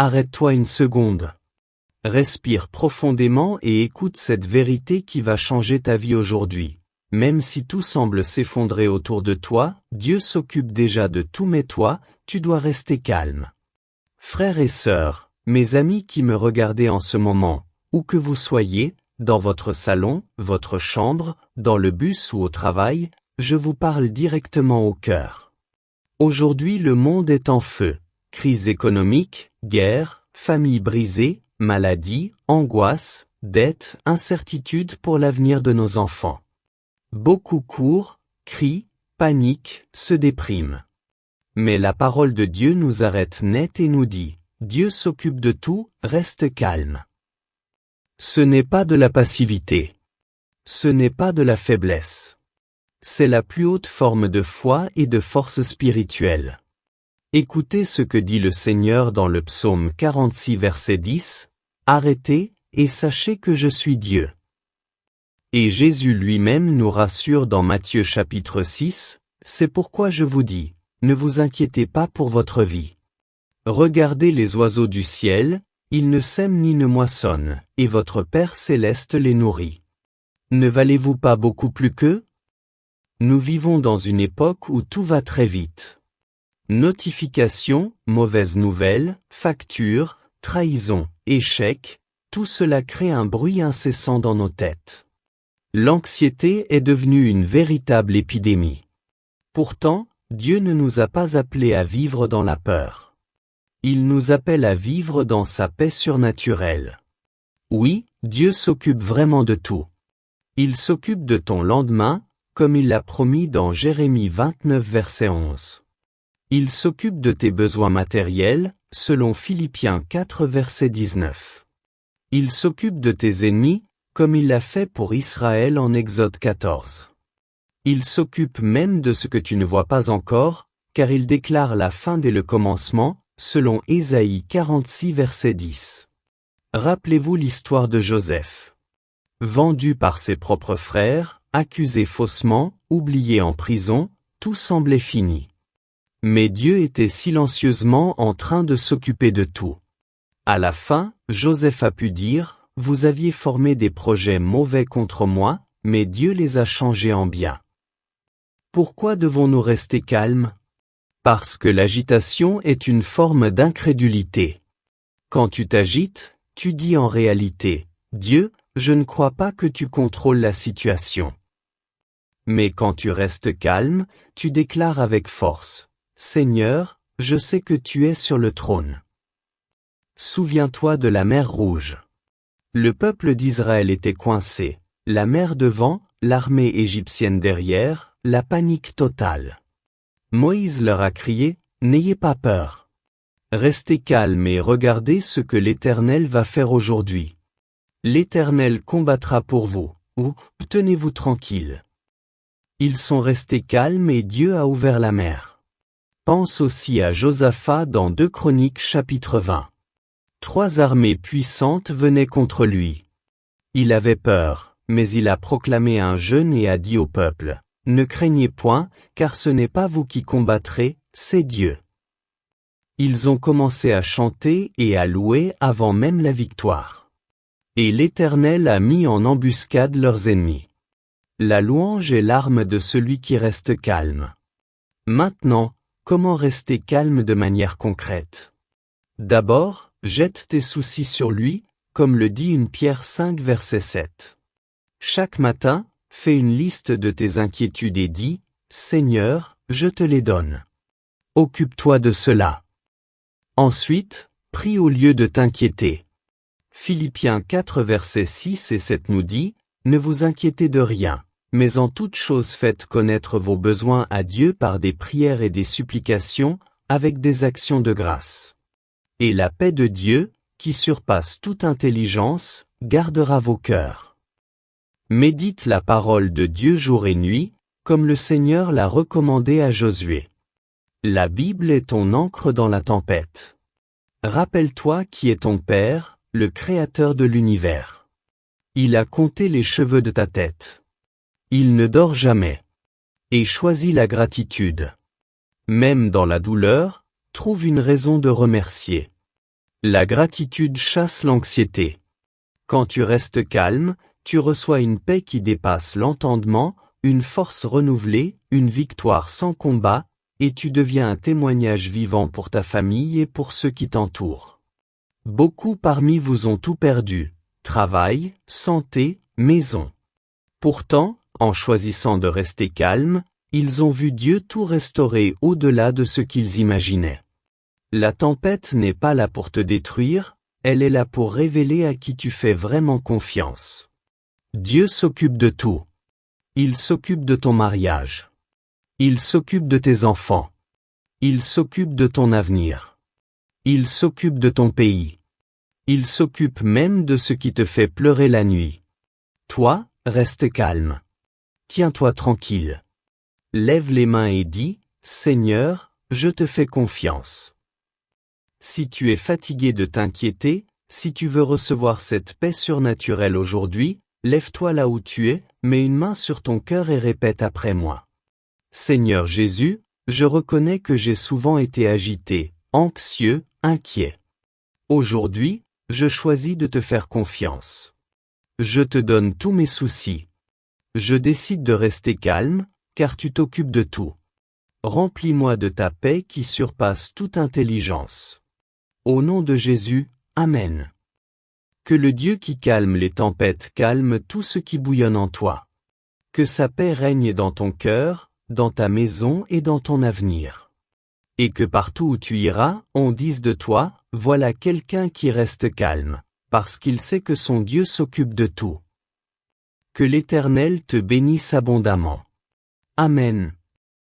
Arrête-toi une seconde. Respire profondément et écoute cette vérité qui va changer ta vie aujourd'hui. Même si tout semble s'effondrer autour de toi, Dieu s'occupe déjà de tout mais toi, tu dois rester calme. Frères et sœurs, mes amis qui me regardez en ce moment, où que vous soyez, dans votre salon, votre chambre, dans le bus ou au travail, je vous parle directement au cœur. Aujourd'hui le monde est en feu. Crise économique, guerre, famille brisée, maladie, angoisse, dette, incertitude pour l'avenir de nos enfants. Beaucoup courent, crient, paniquent, se dépriment. Mais la parole de Dieu nous arrête net et nous dit, Dieu s'occupe de tout, reste calme. Ce n'est pas de la passivité. Ce n'est pas de la faiblesse. C'est la plus haute forme de foi et de force spirituelle. Écoutez ce que dit le Seigneur dans le psaume 46 verset 10, « Arrêtez, et sachez que je suis Dieu. » Et Jésus lui-même nous rassure dans Matthieu chapitre 6, « C'est pourquoi je vous dis, ne vous inquiétez pas pour votre vie. Regardez les oiseaux du ciel, ils ne sèment ni ne moissonnent, et votre Père céleste les nourrit. Ne valez-vous pas beaucoup plus qu'eux ? » Nous vivons dans une époque où tout va très vite. Notifications, mauvaises nouvelles, factures, trahison, échecs, tout cela crée un bruit incessant dans nos têtes. L'anxiété est devenue une véritable épidémie. Pourtant, Dieu ne nous a pas appelés à vivre dans la peur. Il nous appelle à vivre dans sa paix surnaturelle. Oui, Dieu s'occupe vraiment de tout. Il s'occupe de ton lendemain, comme il l'a promis dans Jérémie 29 verset 11. Il s'occupe de tes besoins matériels, selon Philippiens 4 verset 19. Il s'occupe de tes ennemis, comme il l'a fait pour Israël en Exode 14. Il s'occupe même de ce que tu ne vois pas encore, car il déclare la fin dès le commencement, selon Ésaïe 46 verset 10. Rappelez-vous l'histoire de Joseph. Vendu par ses propres frères, accusé faussement, oublié en prison, tout semblait fini. Mais Dieu était silencieusement en train de s'occuper de tout. À la fin, Joseph a pu dire, « Vous aviez formé des projets mauvais contre moi, mais Dieu les a changés en bien. » Pourquoi devons-nous rester calmes ? Parce que l'agitation est une forme d'incrédulité. Quand tu t'agites, tu dis en réalité, « Dieu, je ne crois pas que tu contrôles la situation. » Mais quand tu restes calme, tu déclares avec force, « Seigneur, je sais que tu es sur le trône. » Souviens-toi de la mer Rouge. Le peuple d'Israël était coincé, la mer devant, l'armée égyptienne derrière, la panique totale. Moïse leur a crié, « N'ayez pas peur. Restez calmes et regardez ce que l'Éternel va faire aujourd'hui. L'Éternel combattra pour vous, ou tenez-vous tranquille. » Ils sont restés calmes et Dieu a ouvert la mer. Pense aussi à Josaphat dans 2 Chroniques chapitre 20. 3 armées puissantes venaient contre lui. Il avait peur, mais il a proclamé un jeûne et a dit au peuple, « Ne craignez point, car ce n'est pas vous qui combattrez, c'est Dieu. » Ils ont commencé à chanter et à louer avant même la victoire. Et l'Éternel a mis en embuscade leurs ennemis. La louange est l'arme de celui qui reste calme. Maintenant, comment rester calme de manière concrète ? D'abord, jette tes soucis sur lui, comme le dit 1 Pierre 5 verset 7. Chaque matin, fais une liste de tes inquiétudes et dis, « Seigneur, je te les donne. Occupe-toi de cela. » Ensuite, prie au lieu de t'inquiéter. Philippiens 4 verset 6 et 7 nous dit, « Ne vous inquiétez de rien, mais en toute chose faites connaître vos besoins à Dieu par des prières et des supplications, avec des actions de grâce. Et la paix de Dieu, qui surpasse toute intelligence, gardera vos cœurs. » Médite la parole de Dieu jour et nuit, comme le Seigneur l'a recommandé à Josué. La Bible est ton ancre dans la tempête. Rappelle-toi qui est ton Père, le Créateur de l'univers. Il a compté les cheveux de ta tête. Il ne dort jamais. Et choisis la gratitude. Même dans la douleur, trouve une raison de remercier. La gratitude chasse l'anxiété. Quand tu restes calme, tu reçois une paix qui dépasse l'entendement, une force renouvelée, une victoire sans combat, et tu deviens un témoignage vivant pour ta famille et pour ceux qui t'entourent. Beaucoup parmi vous ont tout perdu, travail, santé, maison. Pourtant, en choisissant de rester calmes, ils ont vu Dieu tout restaurer au-delà de ce qu'ils imaginaient. La tempête n'est pas là pour te détruire, elle est là pour révéler à qui tu fais vraiment confiance. Dieu s'occupe de tout. Il s'occupe de ton mariage. Il s'occupe de tes enfants. Il s'occupe de ton avenir. Il s'occupe de ton pays. Il s'occupe même de ce qui te fait pleurer la nuit. Toi, reste calme. Tiens-toi tranquille. Lève les mains et dis, Seigneur, je te fais confiance. Si tu es fatigué de t'inquiéter, si tu veux recevoir cette paix surnaturelle aujourd'hui, lève-toi là où tu es, mets une main sur ton cœur et répète après moi. Seigneur Jésus, je reconnais que j'ai souvent été agité, anxieux, inquiet. Aujourd'hui, je choisis de te faire confiance. Je te donne tous mes soucis. Je décide de rester calme, car tu t'occupes de tout. Remplis-moi de ta paix qui surpasse toute intelligence. Au nom de Jésus, Amen. Que le Dieu qui calme les tempêtes calme tout ce qui bouillonne en toi. Que sa paix règne dans ton cœur, dans ta maison et dans ton avenir. Et que partout où tu iras, on dise de toi, voilà quelqu'un qui reste calme, parce qu'il sait que son Dieu s'occupe de tout. Que l'Éternel te bénisse abondamment. Amen.